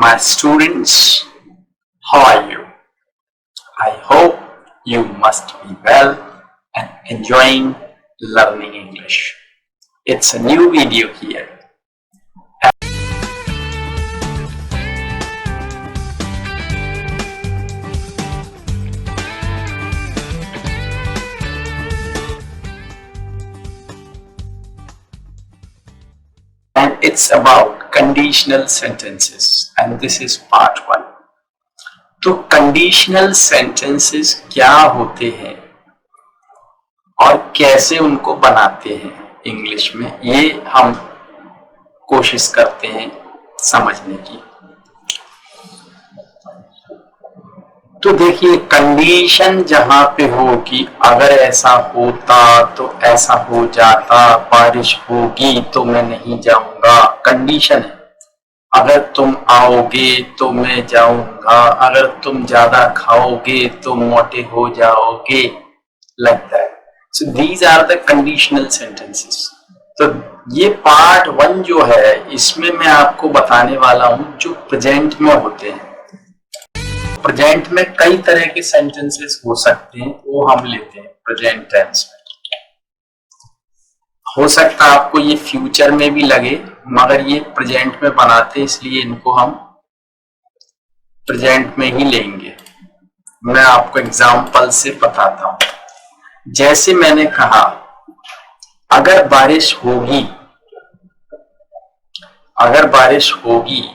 My students, how are you? I hope you must be well and enjoying learning English. It's a new video here. And it's about conditional sentences, and this is part 1. तो conditional sentences क्या होते हैं और कैसे उनको बनाते हैं English में, ये हम कोशिश करते हैं समझने की। तो देखिए, कंडीशन जहां पे हो कि अगर ऐसा होता तो ऐसा हो जाता, बारिश होगी तो मैं नहीं जाऊंगा, कंडीशन है। अगर तुम आओगे तो मैं जाऊंगा, अगर तुम ज्यादा खाओगे तो मोटे हो जाओगे, लगता है। So these are the conditional sentences. तो ये पार्ट 1 जो है, इसमें मैं आपको बताने वाला हूं जो प्रेजेंट में होते हैं। प्रेजेंट में कई तरह के सेंटेंसेस हो सकते हैं, वो हम लेते हैं प्रेजेंट टेंस में। हो सकता है आपको ये फ्यूचर में भी लगे, मगर ये प्रेजेंट में बनाते हैं, इसलिए इनको हम प्रेजेंट में ही लेंगे। मैं आपको एग्जांपल से बताता हूं। जैसे मैंने कहा, अगर बारिश होगी, अगर बारिश होगी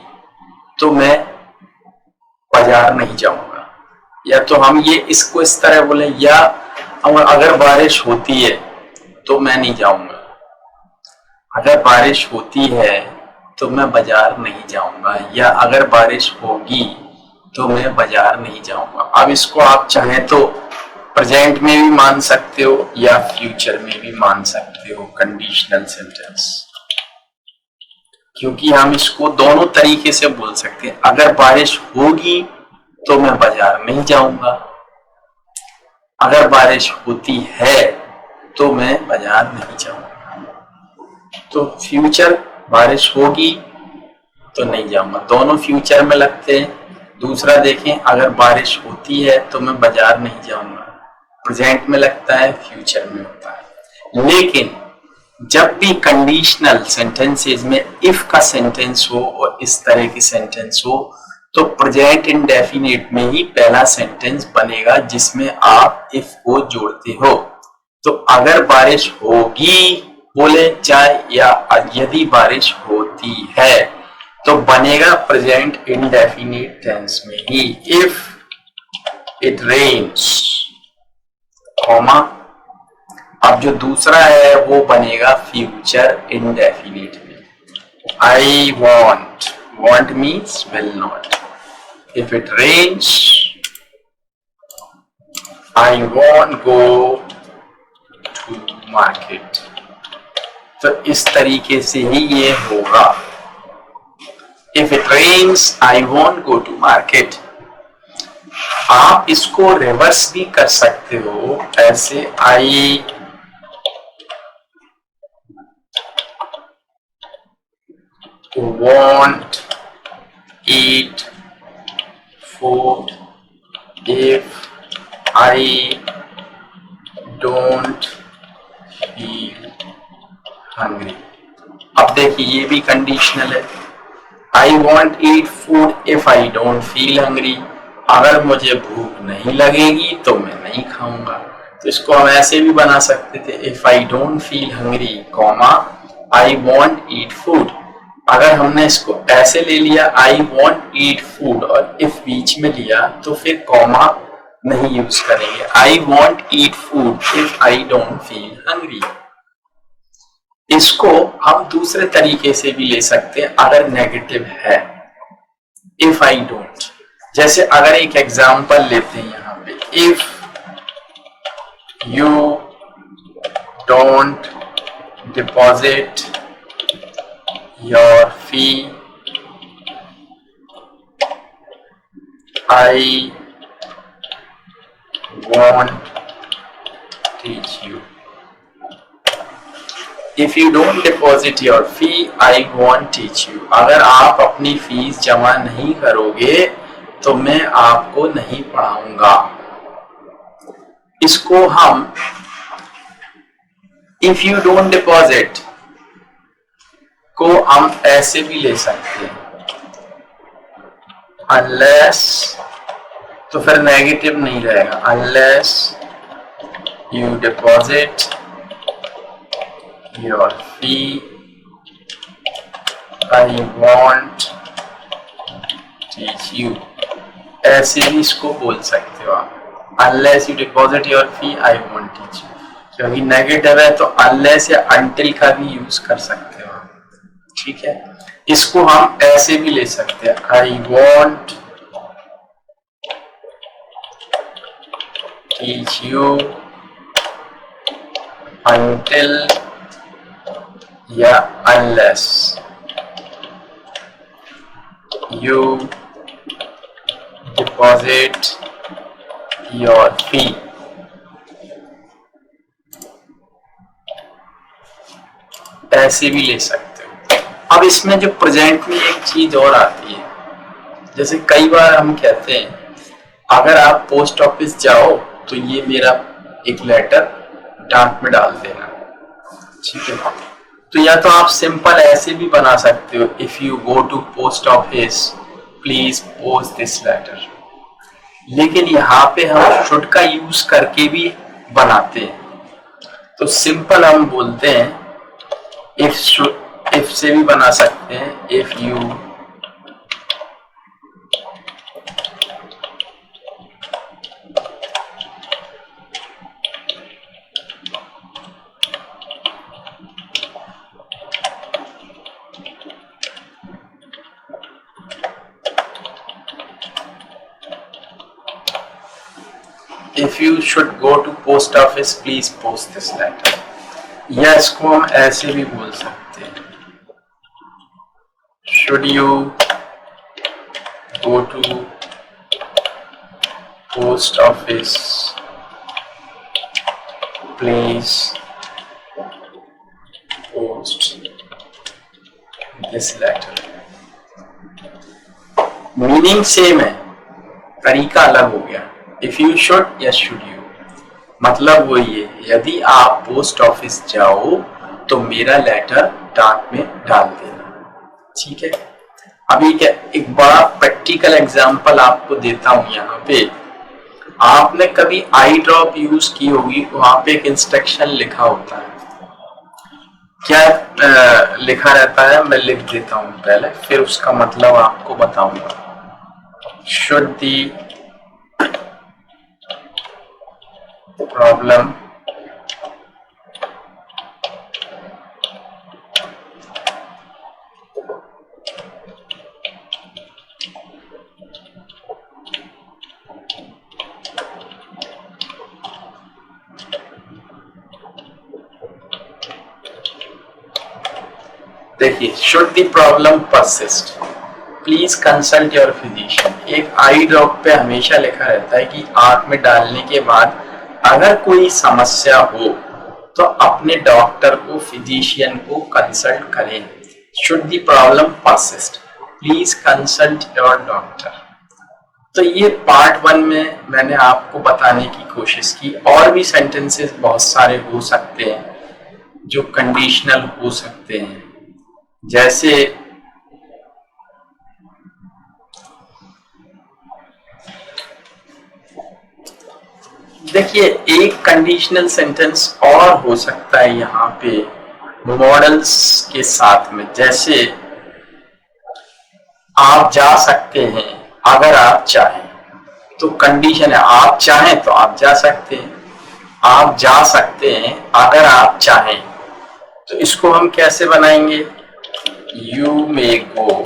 तो मैं बाजार नहीं जाऊंगा। या तो हम ये इसको इस तरह बोले, या अगर बारिश होती है तो मैं नहीं जाऊंगा, अगर बारिश होती है तो मैं बाजार नहीं जाऊंगा, या अगर बारिश होगी तो मैं बाजार नहीं जाऊंगा। अब इसको आप चाहें तो प्रेजेंट में भी मान सकते हो या फ्यूचर में भी मान सकते हो कंडीशनल सेंटेंस, क्योंकि हम इसको दोनों तरीके से बोल सकते हैं। अगर बारिश होगी तो मैं बाजार नहीं जाऊंगा, अगर बारिश होती है तो मैं बाजार नहीं जाऊंगा। तो फ्यूचर, बारिश होगी तो नहीं जाऊंगा, दोनों फ्यूचर में लगते हैं। दूसरा देखें, अगर बारिश होती है तो मैं बाजार नहीं जाऊंगा, प्रेजेंट में लगता है, फ्यूचर में होता है। लेकिन जब भी कंडीशनल सेंटेंसेस में इफ का सेंटेंस हो और इस तरह की सेंटेंस हो, तो प्रेजेंट इंडेफिनिट में ही पहला सेंटेंस बनेगा जिसमें आप इफ को जोड़ते हो। तो अगर बारिश होगी बोले चाहे, या यदि बारिश होती है, तो बनेगा प्रेजेंट इंडेफिनिट टेंस में ही, इफ इट रेन्स, कॉमा। अब जो दूसरा है वो बनेगा फ्यूचर इंडेफिनिट में। I won't, won't means will not. If it rains, I won't go to market. तो इस तरीके से ही ये होगा, if it rains I won't go to market. आप इसको रिवर्स भी कर सकते हो ऐसे, आई won't eat food if I don't feel hungry। अब देखिए, ये भी कंडीशनल है। I won't eat food if I don't feel hungry। अगर मुझे भूख नहीं लगेगी तो मैं नहीं खाऊंगा। तो इसको हम ऐसे भी बना सकते थे, if I don't feel hungry, I won't eat food। अगर हमने इसको ऐसे ले लिया, आई वॉन्ट ईट फूड, और इफ बीच में लिया तो फिर कॉमा नहीं यूज करेंगे। I want eat food if I don't feel hungry. इसको हम दूसरे तरीके से भी ले सकते हैं अगर नेगेटिव है, इफ आई डोंट। जैसे अगर एक एग्जांपल लेते हैं यहां पे, if you don't deposit your fee, I won't teach you। If you don't deposit your fee I want teach you, अगर आप अपनी फीस जमा नहीं करोगे तो मैं आपको नहीं पढ़ाऊंगा। इसको हम इफ यू डोंट डिपॉजिट को हम ऐसे भी ले सकते हैं, अनलेस, तो फिर नेगेटिव नहीं रहेगा, unless you deposit your fee I want teach you, ऐसे भी इसको बोल सकते हो आप, unless you deposit your fee I want teach you, क्योंकि नेगेटिव है तो अनलेस या अनटिल का भी यूज कर सकते हो आप, ठीक है। इसको हम ऐसे भी ले सकते हैं, I want teach you until या unless you deposit your fee. ऐसे भी ले सकते हो। अब इसमें जो प्रेजेंट में एक चीज और आती है, जैसे कई बार हम कहते हैं अगर आप पोस्ट ऑफिस जाओ तो ये मेरा एक लेटर डाक में डाल देना, ठीक है। तो या तो आप सिंपल ऐसे भी बना सकते हो, if you go to post office please post this letter, लेकिन यहाँ पे हम शुड का यूज करके भी बनाते हैं। तो सिंपल हम बोलते हैं इफ से भी बना सकते हैं, if you if you should go to post office please post this letter, या इसको हम ऐसे भी बोल सकते हैं, should you go to post office please post this letter। Meaning same है, तरीका अलग हो गया, इफ यू शुड या शुड यू, मतलब वही है, यदि आप पोस्ट ऑफिस जाओ तो मेरा लेटर डाक में डाल देना, ठीक है। अभी क्या एक बड़ा प्रैक्टिकल एग्जांपल आपको देता हूं। यहाँ पे आपने कभी आई ड्रॉप यूज की होगी, वहां पे एक इंस्ट्रक्शन लिखा होता है, क्या लिखा रहता है, मैं लिख देता हूं पहले, फिर उसका मतलब आपको बताऊंगा। शुड दी प्रॉब्लम देखिए, should the problem persist please consult your physician. एक आई ड्रॉप पे हमेशा लिखा रहता है कि आंख में डालने के बाद अगर कोई समस्या हो तो अपने डॉक्टर को, फिजिशियन को कंसल्ट करें। Should the problem persist please consult your doctor. तो ये पार्ट 1 में मैंने आपको बताने की कोशिश की। और भी सेंटेंसेस बहुत सारे हो सकते हैं जो कंडीशनल हो सकते हैं, जैसे देखिए एक कंडीशनल सेंटेंस और हो सकता है यहाँ पे मॉडल्स के साथ में, जैसे आप जा सकते हैं अगर आप चाहें, तो कंडीशन है आप चाहें तो आप जा सकते हैं, आप जा सकते हैं अगर आप चाहें। तो इसको हम कैसे बनाएंगे, you may go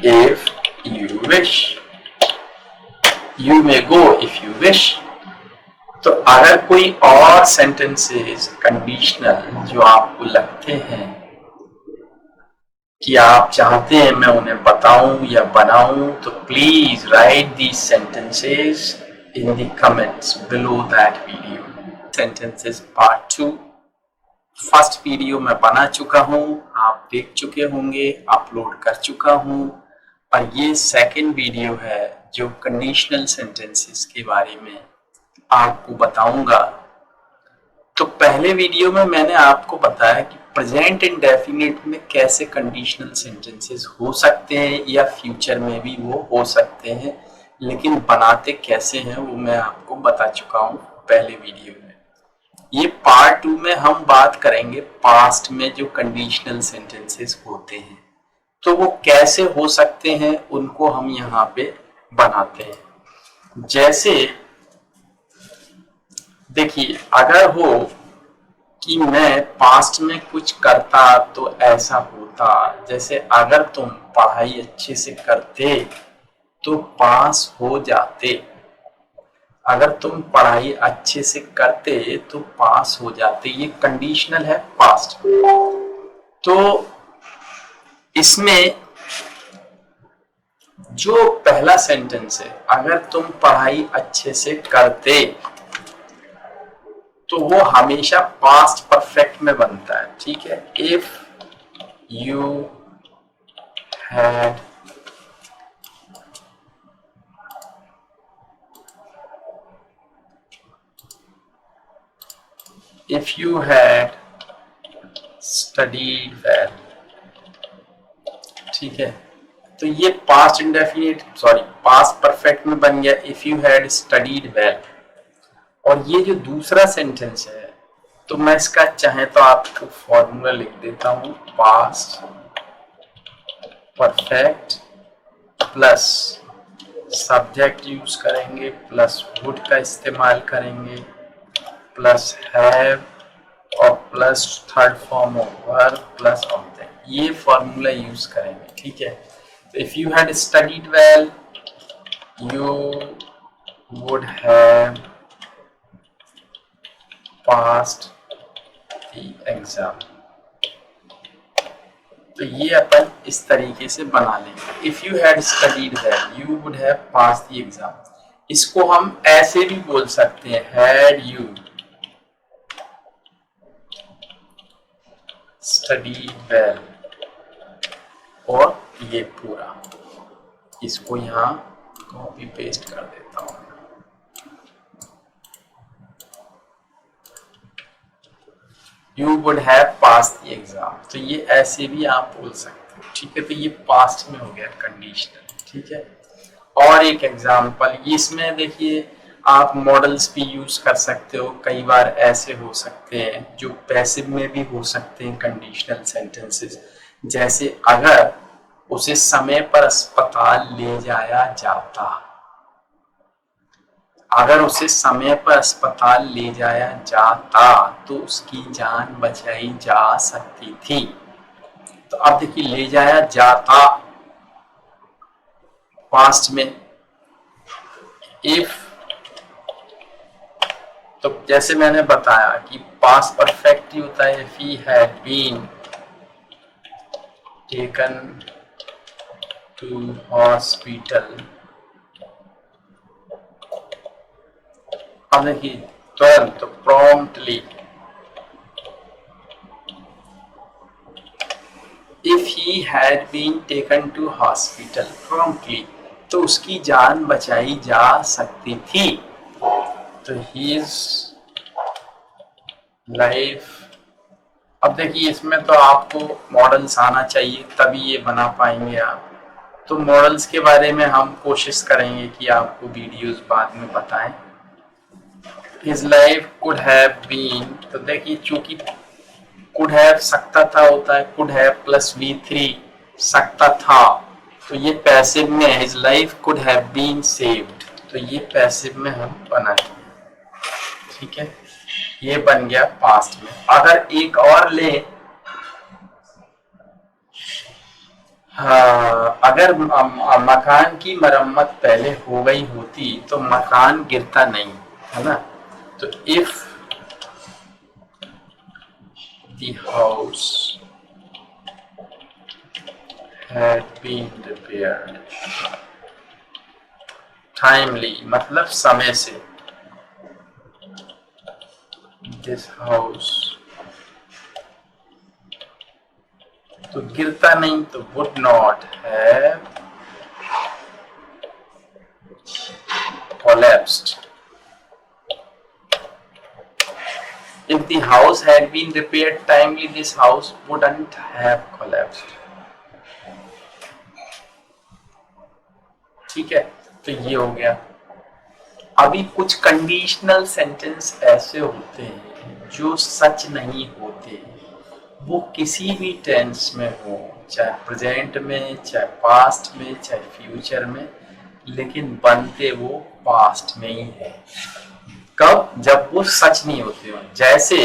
if you wish, you may go if you wish. तो अगर कोई और सेंटेंसेस कंडीशनल जो आपको लगते हैं कि आप चाहते हैं मैं उन्हें बताऊं या बनाऊं, तो please right these sentences in the comments below that video. Sentences part 2 first video मैं बना चुका हूं, आप देख चुके होंगे, अपलोड कर चुका हूं। और ये सेकंड वीडियो है जो कंडीशनल सेंटेंसेस के बारे में आपको बताऊंगा। तो पहले वीडियो में मैंने आपको बताया कि प्रेजेंट इंडेफिनिट में कैसे कंडीशनल सेंटेंसेस हो सकते हैं या फ्यूचर में भी वो हो सकते हैं, लेकिन बनाते कैसे हैं वो मैं आपको बता चुका हूं पहले वीडियो में। ये पार्ट 2 में हम बात करेंगे पास्ट में जो कंडीशनल सेंटेंसेस होते हैं, तो वो कैसे हो सकते हैं उनको हम यहाँ पे बनाते हैं। जैसे देखिए, अगर हो कि मैं पास्ट में कुछ करता तो ऐसा होता, जैसे अगर तुम पढ़ाई अच्छे से करते तो पास हो जाते। अगर तुम पढ़ाई अच्छे से करते तो पास हो जाते, ये कंडीशनल है पास्ट। तो इसमें जो पहला सेंटेंस है, अगर तुम पढ़ाई अच्छे से करते, तो वो हमेशा पास्ट परफेक्ट में बनता है, ठीक है। If you had studied well, ठीक है। तो ये पास्ट इंडेफिनिट पास्ट परफेक्ट में बन गया, if you had studied well. और ये जो दूसरा सेंटेंस है, तो मैं इसका चाहे तो आपको फॉर्मूला लिख देता हूं, past perfect plus subject use करेंगे प्लस वुड का इस्तेमाल करेंगे प्लस हैव और plus third form of verb plus object, ये फॉर्मूला यूज करेंगे, ठीक है। If you had studied well, you would have passed the exam. तो ये अपन इस तरीके से बना लेंगे, if you had studied well you would have passed the exam. इसको हम ऐसे भी बोल सकते हैं, हैड यू स्टडीड वेल। और ये पूरा, इसको यहाँ कॉपी पेस्ट कर देता हूँ। You would have passed the exam, तो ये ऐसे भी आप बोल सकते हो, ठीक है। तो ये पास्ट में हो गया कंडीशनल, ठीक है। और एक एग्जाम्पल, इसमें देखिए आप मॉडल्स भी यूज कर सकते हो, कई बार ऐसे हो सकते हैं जो पैसिव में भी हो सकते हैं कंडीशनल सेंटेंसेस। जैसे अगर उसे समय पर अस्पताल ले जाया जाता, अगर उसे समय पर अस्पताल ले जाया जाता तो उसकी जान बचाई जा सकती थी। तो अब देखिए, ले जाया जाता पास्ट में, इफ, तो जैसे मैंने बताया कि पास्ट परफेक्ट ही होता है, if he had been taken to hospital. अब देखिए तुरंत, तो promptly, if he had been taken to hospital promptly, तो उसकी जान बचाई जा सकती थी। तो हीज लाइफ, अब देखिए इसमें तो आपको मॉडल्स आना चाहिए तभी ये बना पाएंगे आप। तो मॉडल्स के बारे में हम कोशिश करेंगे कि आपको वीडियोस बाद में बताएं। His life could have been, तो देखिए चूंकि कुड हैव सकता था होता है, कुड हैव प्लस V3 सकता था, तो ये पैसिव में, his life could have been saved, तो ये पैसिव में हम बनाएंगे, ठीक है। ये बन गया पास्ट में। अगर एक और ले, हाँ, अगर मकान की मरम्मत पहले हो गई होती तो मकान गिरता नहीं, है ना। तो if the house had been repaired timely, मतलब समय से, this house तो गिरता नहीं, तो would not have collapsed. If the house had been repaired timely, this house wouldn't have collapsed. ठीक है, तो ये हो गया। अभी कुछ कंडीशनल सेंटेंस ऐसे होते हैं जो सच नहीं होते, वो किसी भी टेंस में हो, चाहे प्रेजेंट में, चाहे पास्ट में, चाहे फ्यूचर में, लेकिन बनते वो पास्ट में ही है। कब? जब वो सच नहीं होते हो। जैसे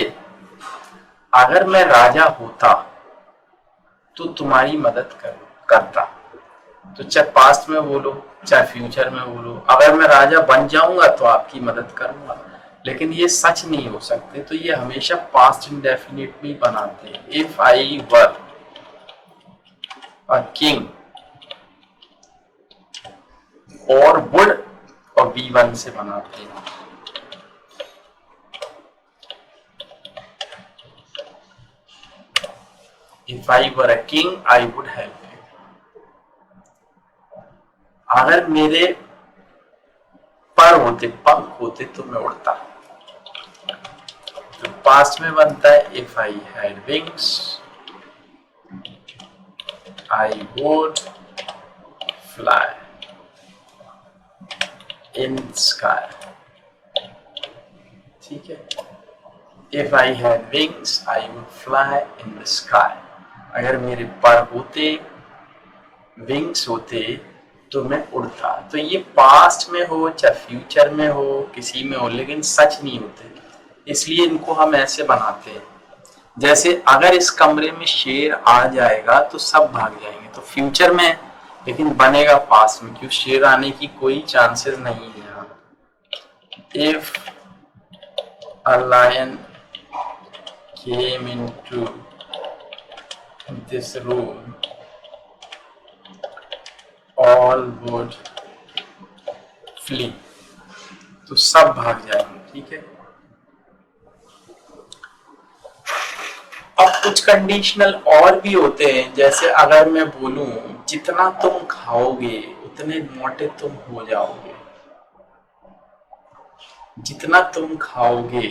अगर मैं राजा होता तो तुम्हारी मदद करता, तो चाहे पास्ट में बोलो चाहे फ्यूचर में बोलो, अगर मैं राजा बन जाऊंगा तो आपकी मदद करूंगा, लेकिन ये सच नहीं हो सकते, तो ये हमेशा पास्ट इंडेफिनिट में बनाते हैं। If I were a king, और वुड और V1 से बनाते हैं। If I were a king, I would help you. अगर मेरे पर होते, पंख होते, तो मैं उड़ता। तो पास्ट में बनता है if I had wings, I would fly in the sky. ठीक है, if I had wings, I would fly in the sky. अगर मेरे पर होते, विंग्स होते, तो मैं उड़ता। तो ये पास्ट में हो चाहे फ्यूचर में हो, किसी में हो, लेकिन सच नहीं होते, इसलिए इनको हम ऐसे बनाते हैं। जैसे अगर इस कमरे में शेर आ जाएगा तो सब भाग जाएंगे, तो फ्यूचर में, लेकिन बनेगा पास्ट में, क्यों? शेर आने की कोई चांसेस नहीं है यहाँ। If a lion came into this room, all would flee, तो सब भाग जाएंगे। ठीक है, अब कुछ कंडीशनल और भी होते हैं, जैसे अगर मैं बोलूं जितना तुम खाओगे उतने मोटे तुम हो जाओगे, जितना तुम खाओगे,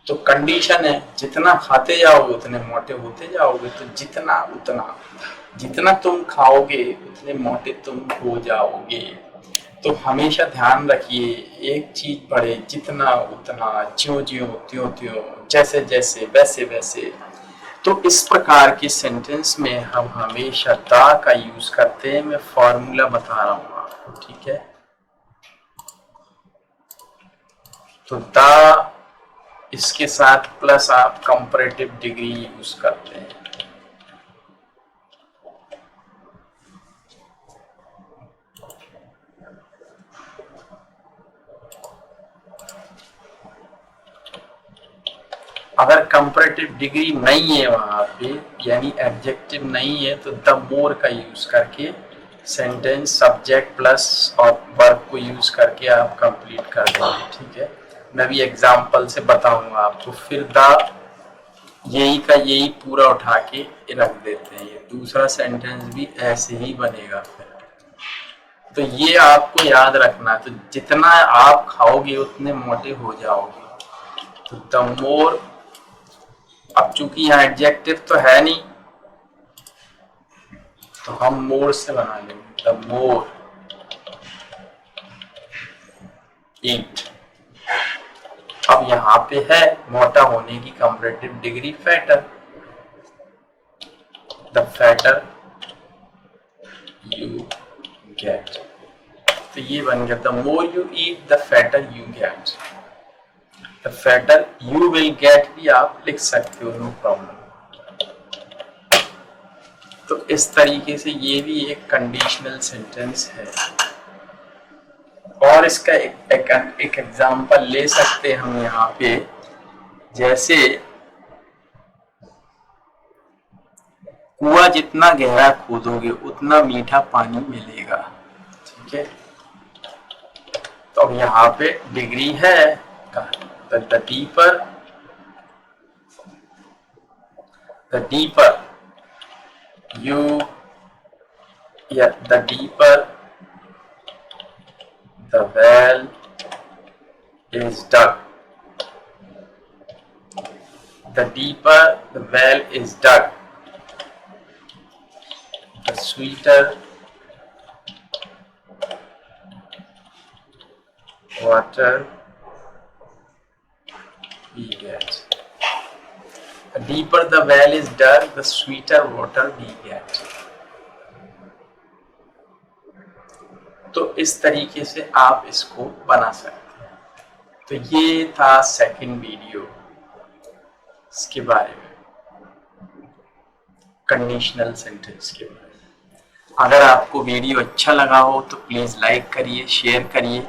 तो कंडीशन है जितना खाते जाओगे उतने मोटे होते जाओगे, तो जितना उतना, जितना तुम खाओगे उतने मोटे तुम हो जाओगे। तो हमेशा ध्यान रखिए, एक चीज पढ़े, जितना उतना, ज्यों ज्यों त्यों त्यों, जैसे जैसे वैसे वैसे। तो इस प्रकार के सेंटेंस में हम हमेशा दा का यूज करते हैं। मैं फॉर्मूला बता रहा हूं आपको, ठीक है? तो दा, इसके साथ प्लस आप कंपैरेटिव डिग्री यूज करते हैं। अगर कंपैरेटिव डिग्री नहीं है वहां पे, यानी एडजेक्टिव नहीं है, तो द मोर का यूज करके सेंटेंस सब्जेक्ट प्लस और वर्ब को यूज करके आप कंप्लीट कर देंगे। ठीक है, मैं भी एग्जांपल से बताऊंगा आपको। फिर द यही का यही पूरा उठा के रख देते हैं, ये दूसरा सेंटेंस भी ऐसे ही बनेगा। फिर तो ये आपको याद रखना, तो जितना आप खाओगे उतने मोटे हो जाओगे। तो द मोर, अब चूंकि यहाँ एडजेक्टिव तो है नहीं, तो हम मोर से बना लेंगे, द मोर ईट। अब यहाँ पे है मोटा होने की comparative degree fatter, the fatter you get. तो ये बन गया, the more you eat the fatter you get. The fatter you will get भी आप लिख सकते हो, नो प्रॉब्लम। तो इस तरीके से ये भी एक कंडीशनल सेंटेंस है। और इसका एक एग्जांपल ले सकते हैं हम यहाँ पे, जैसे कुआं जितना गहरा खोदोगे उतना मीठा पानी मिलेगा। ठीक है, तो अब यहाँ पे डिग्री है, the deeper the deeper the well is dug, the deeper the well is dug, the sweeter water we get. The deeper the well is dug, the sweeter water we get. तो इस तरीके से आप इसको बना सकते हैं। तो ये था सेकंड वीडियो इसके बारे में, कंडीशनल सेंटेंस के बारे में। अगर आपको वीडियो अच्छा लगा हो तो प्लीज़ लाइक करिए, शेयर करिए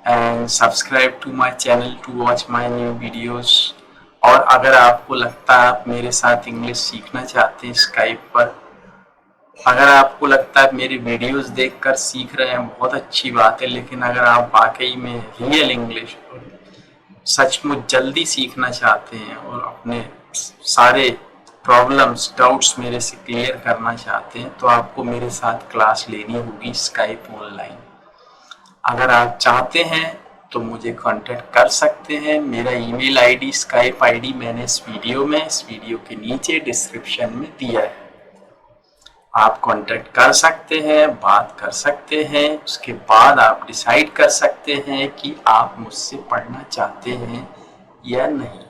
and subscribe to my channel to watch my new videos. और अगर आपको लगता है आप मेरे साथ इंग्लिश सीखना चाहते हैं स्काइप पर, अगर आपको लगता है मेरे वीडियोस देखकर सीख रहे हैं, बहुत अच्छी बात है। लेकिन अगर आप वाकई में रियल इंग्लिश सचमुच जल्दी सीखना चाहते हैं और अपने सारे प्रॉब्लम्स, डाउट्स मेरे से क्लियर करना चाहते हैं, तो आपको मेरे साथ क्लास लेनी होगी स्काइप ऑनलाइन। अगर आप चाहते हैं तो मुझे कांटेक्ट कर सकते हैं। मेरा ईमेल आईडी, स्काइप आईडी मैंने इस वीडियो के नीचे डिस्क्रिप्शन में दिया है। आप कांटेक्ट कर सकते हैं, बात कर सकते हैं। उसके बाद आप डिसाइड कर सकते हैं कि आप मुझसे पढ़ना चाहते हैं या नहीं।